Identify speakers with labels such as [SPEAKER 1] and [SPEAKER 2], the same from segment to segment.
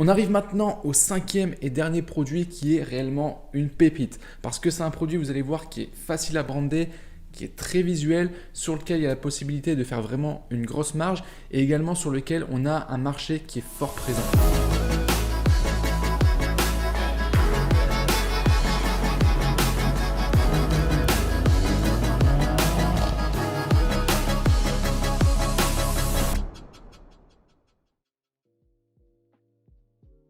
[SPEAKER 1] On arrive maintenant au cinquième et dernier produit qui est réellement une pépite. Parce que c'est un produit, vous allez voir, qui est facile à brander, qui est très visuel, sur lequel il y a la possibilité de faire vraiment une grosse marge et également sur lequel on a un marché qui est fort présent.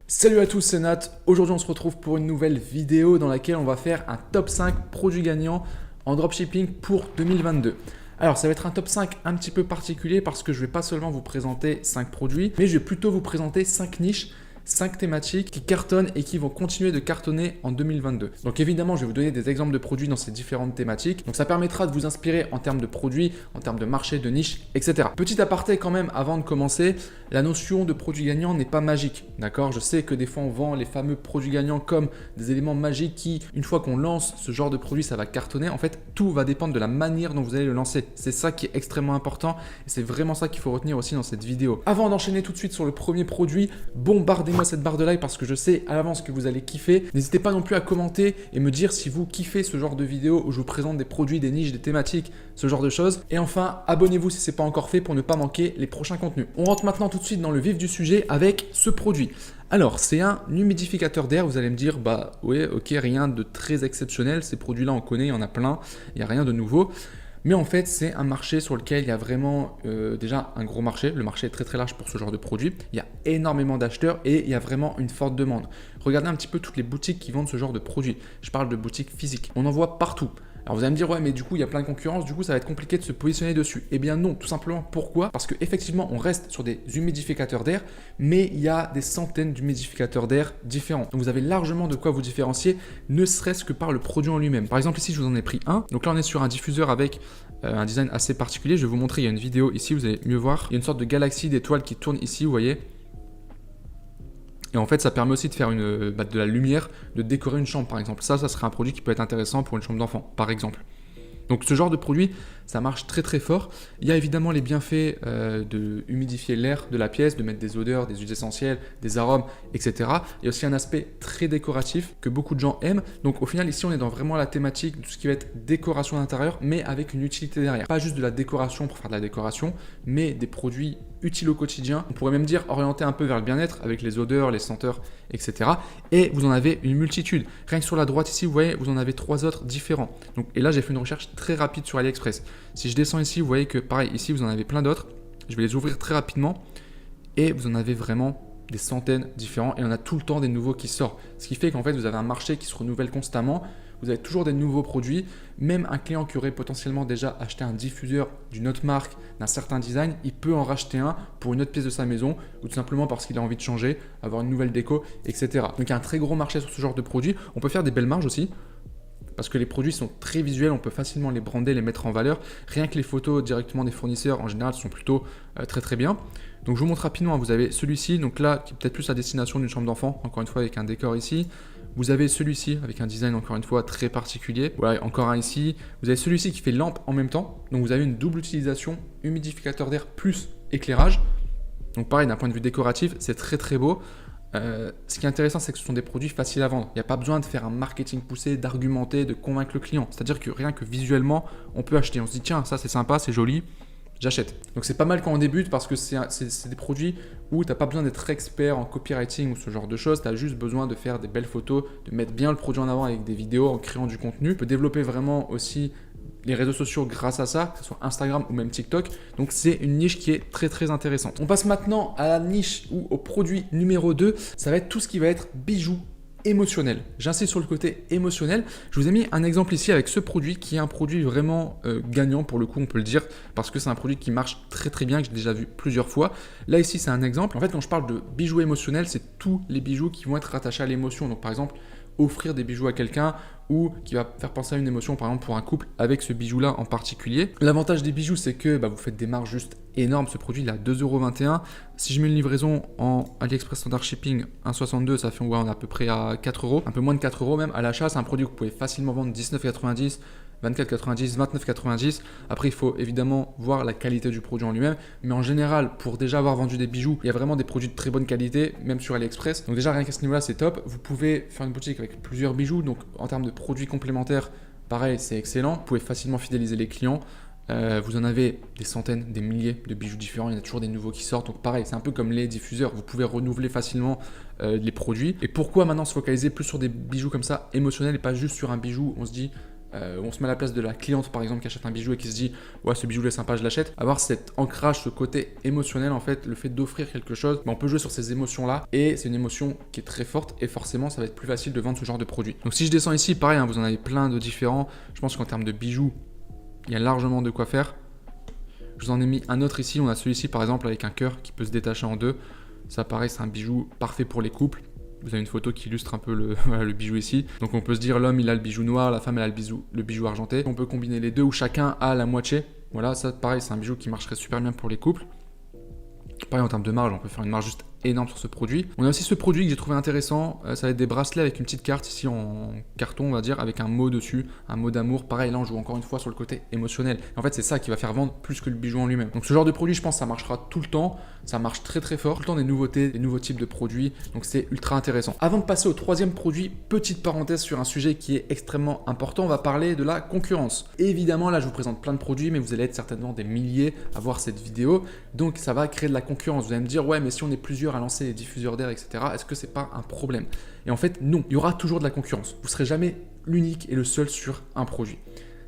[SPEAKER 1] Salut à tous, c'est Nat. Aujourd'hui, on se retrouve pour une nouvelle vidéo dans laquelle on va faire un top 5 produits gagnants en dropshipping pour 2022. Alors, ça va être un top 5 un petit peu particulier parce que je ne vais pas seulement vous présenter 5 produits, mais je vais plutôt vous présenter 5 niches, 5 thématiques qui cartonnent et qui vont continuer de cartonner en 2022. Donc évidemment, je vais vous donner des exemples de produits dans ces différentes thématiques. Donc ça permettra de vous inspirer en termes de produits, en termes de marché, de niche, etc. Petit aparté quand même avant de commencer, la notion de produit gagnant n'est pas magique. D'accord? Je sais que des fois on vend les fameux produits gagnants comme des éléments magiques qui, une fois qu'on lance ce genre de produit, ça va cartonner. En fait, tout va dépendre de la manière dont vous allez le lancer. C'est ça qui est extrêmement important et c'est vraiment ça qu'il faut retenir aussi dans cette vidéo. Avant d'enchaîner tout de suite sur le premier produit, bombardez-moi cette barre de like parce que je sais à l'avance que vous allez kiffer. N'hésitez pas non plus à commenter et me dire si vous kiffez ce genre de vidéo où je vous présente des produits, des niches, des thématiques, ce genre de choses. Et enfin, abonnez-vous si ce n'est pas encore fait pour ne pas manquer les prochains contenus. On rentre maintenant tout de suite dans le vif du sujet avec ce produit. Alors, c'est un humidificateur d'air. Vous allez me dire, bah ouais, ok, rien de très exceptionnel. Ces produits-là, on connaît, il y en a plein. Il n'y a rien de nouveau. Mais en fait, c'est un marché sur lequel il y a vraiment déjà un gros marché. Le marché est très très large pour ce genre de produit. Il y a énormément d'acheteurs et il y a vraiment une forte demande. Regardez un petit peu toutes les boutiques qui vendent ce genre de produits. Je parle de boutiques physiques. On en voit partout. Alors vous allez me dire, ouais, mais du coup, il y a plein de concurrence, du coup, ça va être compliqué de se positionner dessus. Eh bien non, tout simplement. Pourquoi? Parce qu'effectivement, on reste sur des humidificateurs d'air, mais il y a des centaines d'humidificateurs d'air différents. Donc vous avez largement de quoi vous différencier, ne serait-ce que par le produit en lui-même. Par exemple, ici, je vous en ai pris un. Donc là, on est sur un diffuseur avec un design assez particulier. Je vais vous montrer, il y a une vidéo ici, vous allez mieux voir. Il y a une sorte de galaxie d'étoiles qui tourne ici, vous voyez. Et en fait, ça permet aussi de faire de la lumière, de décorer une chambre, par exemple. Ça serait un produit qui peut être intéressant pour une chambre d'enfant, par exemple. Donc, ce genre de produit, ça marche très très fort. Il y a évidemment les bienfaits de humidifier l'air de la pièce, de mettre des odeurs, des huiles essentielles, des arômes, etc. Il y a aussi un aspect très décoratif que beaucoup de gens aiment. Donc, au final, ici, on est dans vraiment la thématique de tout ce qui va être décoration d'intérieur, mais avec une utilité derrière. Pas juste de la décoration pour faire de la décoration, mais des produits utiles au quotidien. On pourrait même dire orienté un peu vers le bien-être avec les odeurs, les senteurs, etc. Et vous en avez une multitude. Rien que sur la droite ici, vous voyez, vous en avez 3 autres différents. Donc, et là, j'ai fait une recherche très rapide sur AliExpress. Si je descends ici, vous voyez que pareil, ici, vous en avez plein d'autres. Je vais les ouvrir très rapidement et vous en avez vraiment des centaines différents et on a tout le temps des nouveaux qui sortent. Ce qui fait qu'en fait, vous avez un marché qui se renouvelle constamment. Vous avez toujours des nouveaux produits. Même un client qui aurait potentiellement déjà acheté un diffuseur d'une autre marque, d'un certain design, il peut en racheter un pour une autre pièce de sa maison ou tout simplement parce qu'il a envie de changer, avoir une nouvelle déco, etc. Donc il y a un très gros marché sur ce genre de produits. On peut faire des belles marges aussi. Parce que les produits sont très visuels, on peut facilement les brander, les mettre en valeur. Rien que les photos directement des fournisseurs, en général, sont plutôt très très bien. Donc je vous montre rapidement, vous avez celui-ci, donc là, qui est peut-être plus à destination d'une chambre d'enfant, encore une fois avec un décor ici. Vous avez celui-ci avec un design encore une fois très particulier. Voilà, encore un ici. Vous avez celui-ci qui fait lampe en même temps. Donc vous avez une double utilisation, humidificateur d'air plus éclairage. Donc pareil, d'un point de vue décoratif, c'est très très beau. Ce qui est intéressant, c'est que ce sont des produits faciles à vendre. Il n'y a pas besoin de faire un marketing poussé, d'argumenter, de convaincre le client. C'est-à-dire que rien que visuellement, on peut acheter. On se dit, tiens, ça c'est sympa, c'est joli, j'achète. Donc c'est pas mal quand on débute parce que c'est des produits où tu n'as pas besoin d'être expert en copywriting ou ce genre de choses. Tu as juste besoin de faire des belles photos, de mettre bien le produit en avant avec des vidéos, en créant du contenu. Tu peux développer vraiment aussi les réseaux sociaux grâce à ça, que ce soit Instagram ou même TikTok. Donc c'est une niche qui est très très intéressante. On passe maintenant à la niche ou au produit numéro 2. Ça va être tout ce qui va être bijoux émotionnel. J'insiste sur le côté émotionnel. Je vous ai mis un exemple ici avec ce produit qui est un produit vraiment gagnant pour le coup, on peut le dire, parce que c'est un produit qui marche très très bien, que j'ai déjà vu plusieurs fois. Là ici, c'est un exemple. En fait, quand je parle de bijoux émotionnels, c'est tous les bijoux qui vont être rattachés à l'émotion. Donc par exemple, offrir des bijoux à quelqu'un ou qui va faire penser à une émotion, par exemple pour un couple avec ce bijou-là en particulier. L'avantage des bijoux, c'est que vous faites des marges juste énormes. Ce produit, il est à 2,21 €. Si je mets une livraison en AliExpress Standard Shipping 1,62 €, ça fait on est à peu près à 4 €, un peu moins de 4 € même. À l'achat, c'est un produit que vous pouvez facilement vendre 19,90 €, 24,90, 29,90. Après, il faut évidemment voir la qualité du produit en lui-même. Mais en général, pour déjà avoir vendu des bijoux, il y a vraiment des produits de très bonne qualité, même sur AliExpress. Donc déjà, rien qu'à ce niveau-là, c'est top. Vous pouvez faire une boutique avec plusieurs bijoux. Donc en termes de produits complémentaires, pareil, c'est excellent. Vous pouvez facilement fidéliser les clients. Vous en avez des centaines, des milliers de bijoux différents, il y en a toujours des nouveaux qui sortent. Donc pareil, c'est un peu comme les diffuseurs, vous pouvez renouveler facilement les produits. Et pourquoi maintenant se focaliser plus sur des bijoux comme ça émotionnels et pas juste sur un bijou, on se dit, on se met à la place de la cliente par exemple qui achète un bijou et qui se dit ouais, ce bijou est sympa, je l'achète. Avoir cet ancrage, ce côté émotionnel en fait, le fait d'offrir quelque chose, on peut jouer sur ces émotions là et c'est une émotion qui est très forte et forcément ça va être plus facile de vendre ce genre de produit. Donc si je descends ici, pareil, hein, vous en avez plein de différents. Je pense qu'en termes de bijoux, il y a largement de quoi faire. Je vous en ai mis un autre ici. On a celui-ci par exemple avec un cœur qui peut se détacher en deux. Ça pareil, c'est un bijou parfait pour les couples. Vous avez une photo qui illustre un peu le bijou ici. Donc on peut se dire l'homme il a le bijou noir, la femme elle a le bijou argenté. On peut combiner les deux où chacun a la moitié. Voilà, ça pareil, c'est un bijou qui marcherait super bien pour les couples. Pareil en termes de marge, on peut faire une marge juste énorme sur ce produit. On a aussi ce produit que j'ai trouvé intéressant, ça va être des bracelets avec une petite carte ici en carton on va dire, avec un mot dessus, un mot d'amour. Pareil là on joue encore une fois sur le côté émotionnel. Et en fait c'est ça qui va faire vendre plus que le bijou en lui-même. Donc ce genre de produit je pense ça marchera tout le temps, ça marche très très fort, tout le temps des nouveautés, des nouveaux types de produits, donc c'est ultra intéressant. Avant de passer au troisième produit, petite parenthèse sur un sujet qui est extrêmement important, on va parler de la concurrence. Et évidemment là je vous présente plein de produits mais vous allez être certainement des milliers à voir cette vidéo, donc ça va créer de la concurrence. Vous allez me dire ouais mais si on est plusieurs à lancer des diffuseurs d'air etc, est-ce que c'est pas un problème? Et en fait non, il y aura toujours de la concurrence, vous serez jamais l'unique et le seul sur un produit.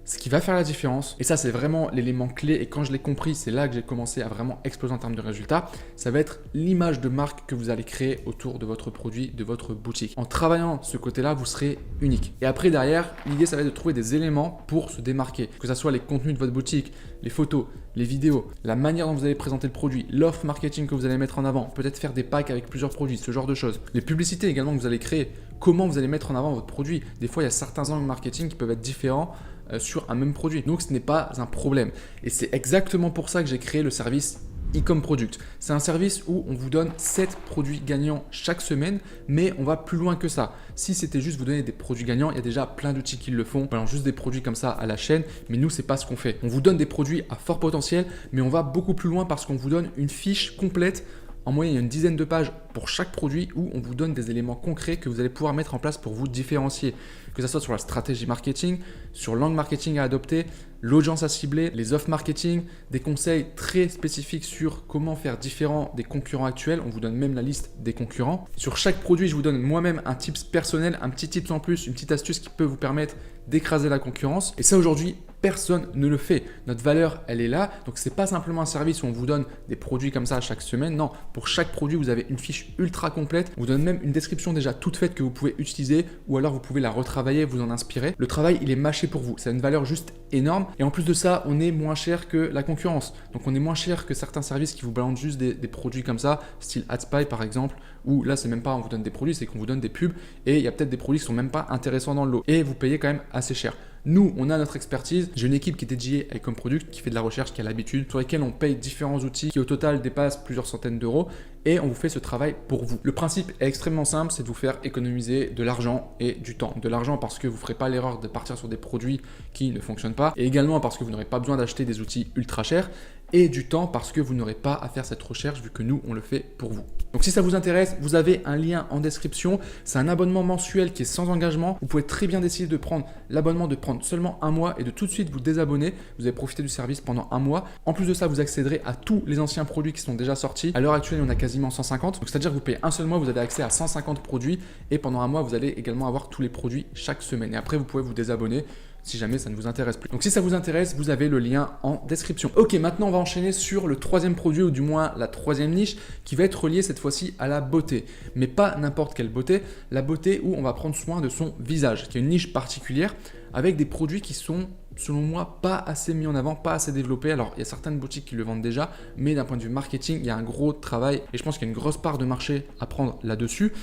[SPEAKER 1] Ce qui va faire la différence, et ça c'est vraiment l'élément clé, et quand je l'ai compris, c'est là que j'ai commencé à vraiment exploser en termes de résultats, ça va être l'image de marque que vous allez créer autour de votre produit, de votre boutique. En travaillant ce côté-là, vous serez unique. Et après derrière, l'idée ça va être de trouver des éléments pour se démarquer, que ce soit les contenus de votre boutique, les photos, les vidéos, la manière dont vous allez présenter le produit, l'offre marketing que vous allez mettre en avant, peut-être faire des packs avec plusieurs produits, ce genre de choses. Les publicités également que vous allez créer, comment vous allez mettre en avant votre produit. Des fois, il y a certains angles marketing qui peuvent être différents sur un même produit. Donc, ce n'est pas un problème. Et c'est exactement pour ça que j'ai créé le service Ecom Product. C'est un service où on vous donne 7 produits gagnants chaque semaine, mais on va plus loin que ça. Si c'était juste vous donner des produits gagnants, il y a déjà plein d'outils qui le font. On balance juste des produits comme ça à la chaîne, mais nous, c'est pas ce qu'on fait. On vous donne des produits à fort potentiel, mais on va beaucoup plus loin parce qu'on vous donne une fiche complète. En moyenne, il y a une dizaine de pages pour chaque produit où on vous donne des éléments concrets que vous allez pouvoir mettre en place pour vous différencier. Que ce soit sur la stratégie marketing, sur l'angle marketing à adopter, l'audience à cibler, les offres marketing, des conseils très spécifiques sur comment faire différent des concurrents actuels. On vous donne même la liste des concurrents. Sur chaque produit, je vous donne moi-même un tips personnel, un petit tips en plus, une petite astuce qui peut vous permettre d'écraser la concurrence. Et ça aujourd'hui, personne ne le fait. Notre valeur, elle est là. Donc, ce n'est pas simplement un service où on vous donne des produits comme ça chaque semaine. Non, pour chaque produit, vous avez une fiche ultra complète. On vous donne même une description déjà toute faite que vous pouvez utiliser ou alors vous pouvez la retravailler, vous en inspirer. Le travail, il est mâché pour vous. Ça a une valeur juste énorme. Et en plus de ça, on est moins cher que la concurrence. Donc, on est moins cher que certains services qui vous balancent juste des produits comme ça, style AdSpy par exemple, où là, c'est même pas on vous donne des produits, c'est qu'on vous donne des pubs et il y a peut-être des produits qui sont même pas intéressants dans le lot. Et vous payez quand même assez cher. Nous, on a notre expertise. J'ai une équipe qui est dédiée à Ecom Product, qui fait de la recherche, qui a l'habitude, sur lesquels on paye différents outils qui au total dépassent plusieurs centaines d'euros et on vous fait ce travail pour vous. Le principe est extrêmement simple, c'est de vous faire économiser de l'argent et du temps. De l'argent parce que vous ne ferez pas l'erreur de partir sur des produits qui ne fonctionnent pas et également parce que vous n'aurez pas besoin d'acheter des outils ultra chers et du temps parce que vous n'aurez pas à faire cette recherche vu que nous, on le fait pour vous. Donc si ça vous intéresse, vous avez un lien en description. C'est un abonnement mensuel qui est sans engagement. Vous pouvez très bien décider de prendre l'abonnement, de prendre seulement un mois et de tout de suite vous désabonner. Vous allez profiter du service pendant un mois. En plus de ça, vous accéderez à tous les anciens produits qui sont déjà sortis. À l'heure actuelle, il y en a quasiment 150. Donc c'est-à-dire que vous payez un seul mois, vous avez accès à 150 produits et pendant un mois, vous allez également avoir tous les produits chaque semaine. Et après, vous pouvez vous désabonner si jamais ça ne vous intéresse plus. Donc si ça vous intéresse, vous avez le lien en description. Ok, maintenant on va enchaîner sur le troisième produit ou du moins la troisième niche qui va être reliée cette fois-ci à la beauté. Mais pas n'importe quelle beauté, la beauté où on va prendre soin de son visage, qui est une niche particulière avec des produits qui sont selon moi pas assez mis en avant, pas assez développés. Alors il y a certaines boutiques qui le vendent déjà, mais d'un point de vue marketing, il y a un gros travail et je pense qu'il y a une grosse part de marché à prendre là-dessus.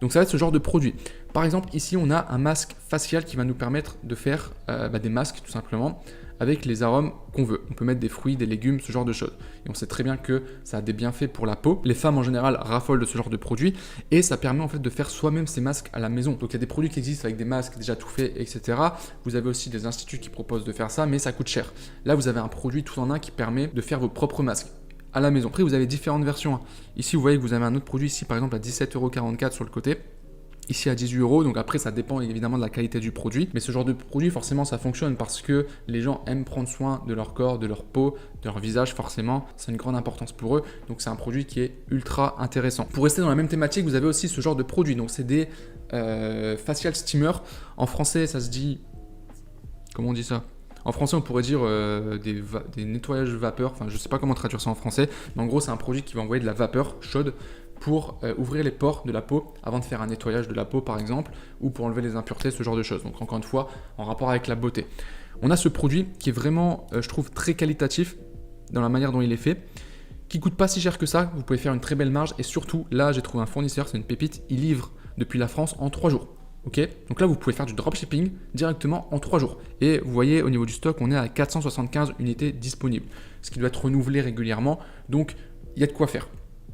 [SPEAKER 1] Donc ça va être ce genre de produit. Par exemple, ici, on a un masque facial qui va nous permettre de faire des masques tout simplement avec les arômes qu'on veut. On peut mettre des fruits, des légumes, ce genre de choses. Et on sait très bien que ça a des bienfaits pour la peau. Les femmes en général raffolent de ce genre de produits et ça permet en fait de faire soi-même ces masques à la maison. Donc il y a des produits qui existent avec des masques déjà tout faits, etc. Vous avez aussi des instituts qui proposent de faire ça, mais ça coûte cher. Là, vous avez un produit tout en un qui permet de faire vos propres masques à la maison. Après, vous avez différentes versions. Ici, vous voyez que vous avez un autre produit ici, par exemple à 17,44 € sur le côté. Ici à 18 €, donc après ça dépend évidemment de la qualité du produit, mais ce genre de produit forcément ça fonctionne parce que les gens aiment prendre soin de leur corps, de leur peau, de leur visage forcément, c'est une grande importance pour eux, donc c'est un produit qui est ultra intéressant. Pour rester dans la même thématique, vous avez aussi ce genre de produit, donc c'est des facial steamers, en français ça se dit, comment on dit ça ? En français, on pourrait dire des nettoyages vapeur, enfin je sais pas comment traduire ça en français, mais en gros c'est un produit qui va envoyer de la vapeur chaude pour ouvrir les pores de la peau avant de faire un nettoyage de la peau par exemple, ou pour enlever les impuretés, ce genre de choses. Donc encore une fois, en rapport avec la beauté. On a ce produit qui est vraiment, je trouve, très qualitatif dans la manière dont il est fait, qui coûte pas si cher que ça, vous pouvez faire une très belle marge, et surtout, là j'ai trouvé un fournisseur, c'est une pépite, il livre depuis la France en 3 jours. Ok, donc là vous pouvez faire du dropshipping directement en 3 jours. Et vous voyez au niveau du stock, on est à 475 unités disponibles, ce qui doit être renouvelé régulièrement, donc il y a de quoi faire.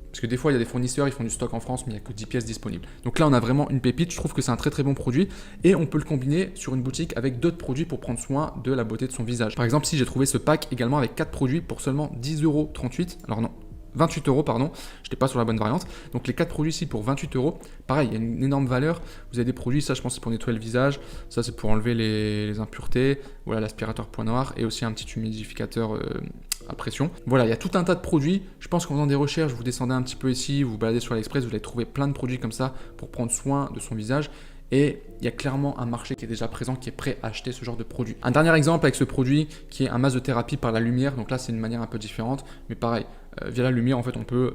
[SPEAKER 1] Parce que des fois, il y a des fournisseurs, ils font du stock en France, mais il n'y a que 10 pièces disponibles. Donc là, on a vraiment une pépite. Je trouve que c'est un très très bon produit. Et on peut le combiner sur une boutique avec d'autres produits pour prendre soin de la beauté de son visage. Par exemple, si j'ai trouvé ce pack également avec 4 produits pour seulement 10,38 €. Alors non, 28 €, pardon. Je n'étais pas sur la bonne variante. Donc les 4 produits ici pour 28 €. Pareil, il y a une énorme valeur. Vous avez des produits, ça je pense c'est pour nettoyer le visage. Ça c'est pour enlever les impuretés. Voilà, l'aspirateur point noir et aussi un petit humidificateur à pression. Voilà, il y a tout un tas de produits. Je pense qu'en faisant des recherches, vous descendez un petit peu ici, vous baladez sur AliExpress, vous allez trouver plein de produits comme ça pour prendre soin de son visage. Et il y a clairement un marché qui est déjà présent, qui est prêt à acheter ce genre de produit. Un dernier exemple avec ce produit qui est un masothérapie par la lumière. Donc là, c'est une manière un peu différente, mais pareil. Via la lumière, en fait, on peut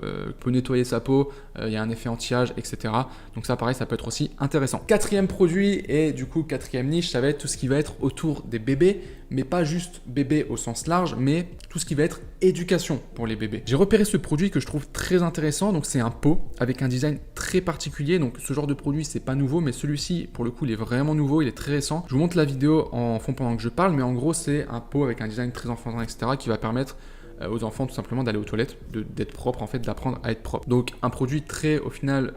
[SPEAKER 1] nettoyer sa peau, il y a un effet anti-âge, etc. Donc ça, pareil, ça peut être aussi intéressant. Quatrième produit et du coup, quatrième niche, ça va être tout ce qui va être autour des bébés, mais pas juste bébés au sens large, mais tout ce qui va être éducation pour les bébés. J'ai repéré ce produit que je trouve très intéressant, donc c'est un pot avec un design très particulier. Donc ce genre de produit, c'est pas nouveau, mais celui-ci, pour le coup, il est vraiment nouveau, il est très récent. Je vous montre la vidéo en fond pendant que je parle, mais en gros, c'est un pot avec un design très enfantin, etc., qui va permettre aux enfants tout simplement d'aller aux toilettes, d'être propre en fait, d'apprendre à être propre. Donc un produit très au final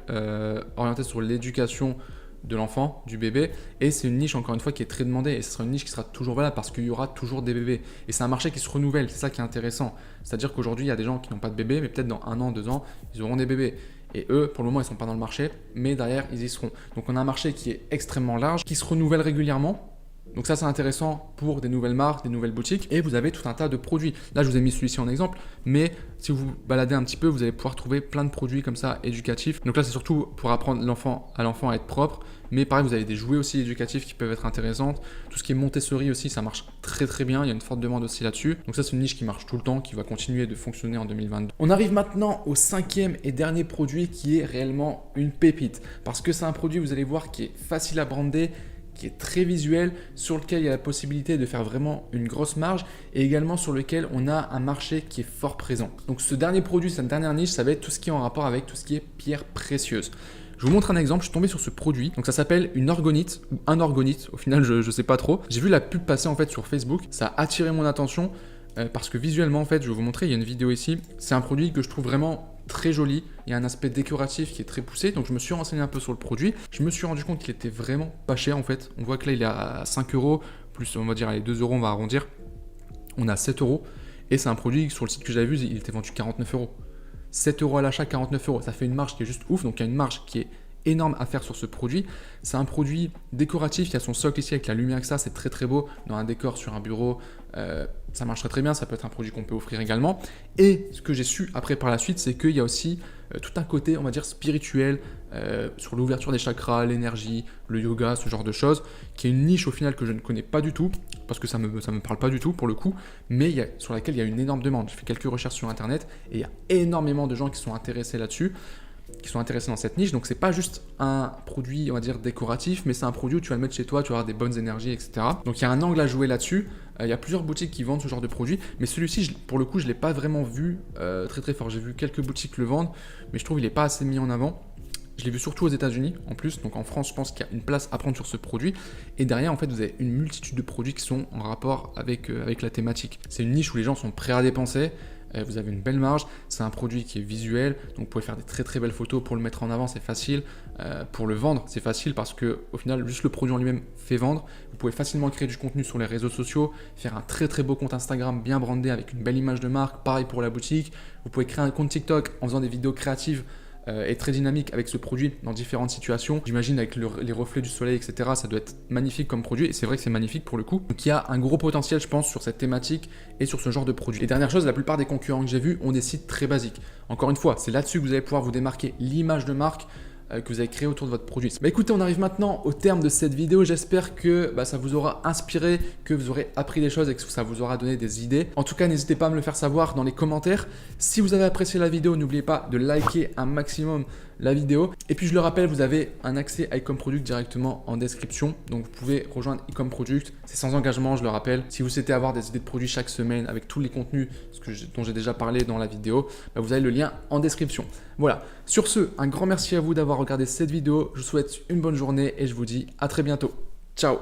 [SPEAKER 1] orienté sur l'éducation de l'enfant, du bébé, et c'est une niche encore une fois qui est très demandée, et ce sera une niche qui sera toujours valable parce qu'il y aura toujours des bébés, et c'est un marché qui se renouvelle, c'est ça qui est intéressant, c'est-à-dire qu'aujourd'hui il y a des gens qui n'ont pas de bébé, mais peut-être dans 1 an, 2 ans, ils auront des bébés, et eux pour le moment ils ne sont pas dans le marché, mais derrière ils y seront. Donc on a un marché qui est extrêmement large, qui se renouvelle régulièrement. Donc ça c'est intéressant pour des nouvelles marques, des nouvelles boutiques, et vous avez tout un tas de produits. Là je vous ai mis celui-ci en exemple, mais si vous baladez un petit peu, vous allez pouvoir trouver plein de produits comme ça éducatifs. Donc là c'est surtout pour apprendre à l'enfant à être propre, mais pareil vous avez des jouets aussi éducatifs qui peuvent être intéressants. Tout ce qui est Montessori aussi, ça marche très très bien, il y a une forte demande aussi là-dessus. Donc ça c'est une niche qui marche tout le temps, qui va continuer de fonctionner en 2022. On arrive maintenant au 5e et dernier produit qui est réellement une pépite, parce que c'est un produit, vous allez voir, qui est facile à brander, qui est très visuel, sur lequel il y a la possibilité de faire vraiment une grosse marge, et également sur lequel on a un marché qui est fort présent. Donc ce dernier produit, cette dernière niche, ça va être tout ce qui est en rapport avec tout ce qui est pierres précieuses. Je vous montre un exemple, je suis tombé sur ce produit, donc ça s'appelle une orgonite, ou un orgonite, au final je sais pas trop. J'ai vu la pub passer en fait sur Facebook, ça a attiré mon attention, parce que visuellement en fait, je vais vous montrer, il y a une vidéo ici, c'est un produit que je trouve vraiment très joli, il y a un aspect décoratif qui est très poussé, donc je me suis renseigné un peu sur le produit, je me suis rendu compte qu'il était vraiment pas cher en fait, on voit que là il est à 5 €, plus on va dire allez 2 €, on va arrondir, on a 7 €, et c'est un produit sur le site que j'avais vu, il était vendu 49 €. 7 € à l'achat, 49 €, ça fait une marge qui est juste ouf, donc il y a une marge qui est énorme à faire sur ce produit. C'est un produit décoratif, il y a son socle ici avec la lumière que ça, c'est très très beau, dans un décor sur un bureau, ça marcherait très bien, ça peut être un produit qu'on peut offrir également. Et ce que j'ai su après par la suite, c'est qu'il y a aussi tout un côté, on va dire, spirituel, sur l'ouverture des chakras, l'énergie, le yoga, ce genre de choses, qui est une niche au final que je ne connais pas du tout, parce que ça me parle pas du tout pour le coup, mais sur laquelle il y a une énorme demande. J'ai fait quelques recherches sur internet et il y a énormément de gens qui sont intéressés là-dessus, qui sont intéressés dans cette niche. Donc c'est pas juste un produit, on va dire, décoratif, mais c'est un produit où tu vas le mettre chez toi, tu vas avoir des bonnes énergies, etc. Donc il y a un angle à jouer là-dessus. Il y a plusieurs boutiques qui vendent ce genre de produit, mais celui-ci, pour le coup, je l'ai pas vraiment vu très très fort. J'ai vu quelques boutiques le vendre, mais je trouve qu'il est pas assez mis en avant. Je l'ai vu surtout aux États-Unis en plus, donc en France, je pense qu'il y a une place à prendre sur ce produit. Et derrière, en fait, vous avez une multitude de produits qui sont en rapport avec la thématique. C'est une niche où les gens sont prêts à dépenser. Vous avez une belle marge, c'est un produit qui est visuel, donc vous pouvez faire des très très belles photos pour le mettre en avant, c'est facile. Pour le vendre, c'est facile parce que au final, juste le produit en lui-même fait vendre. Vous pouvez facilement créer du contenu sur les réseaux sociaux, faire un très très beau compte Instagram bien brandé avec une belle image de marque, pareil pour la boutique. Vous pouvez créer un compte TikTok en faisant des vidéos créatives et très dynamique avec ce produit dans différentes situations. J'imagine avec les reflets du soleil, etc. Ça doit être magnifique comme produit et c'est vrai que c'est magnifique pour le coup. Donc il y a un gros potentiel, je pense, sur cette thématique et sur ce genre de produit. Et dernière chose, la plupart des concurrents que j'ai vus ont des sites très basiques. Encore une fois, c'est là-dessus que vous allez pouvoir vous démarquer l'image de marque que vous avez créé autour de votre produit. Bah écoutez, on arrive maintenant au terme de cette vidéo. J'espère que ça vous aura inspiré, que vous aurez appris des choses et que ça vous aura donné des idées. En tout cas, n'hésitez pas à me le faire savoir dans les commentaires. Si vous avez apprécié la vidéo, n'oubliez pas de liker un maximum la vidéo. Et puis je le rappelle, vous avez un accès à Ecom Product directement en description. Donc vous pouvez rejoindre Ecom Product. C'est sans engagement, je le rappelle. Si vous souhaitez avoir des idées de produits chaque semaine avec tous les contenus dont j'ai déjà parlé dans la vidéo, vous avez le lien en description. Voilà. Sur ce, un grand merci à vous d'avoir regardé cette vidéo. Je vous souhaite une bonne journée et je vous dis à très bientôt. Ciao!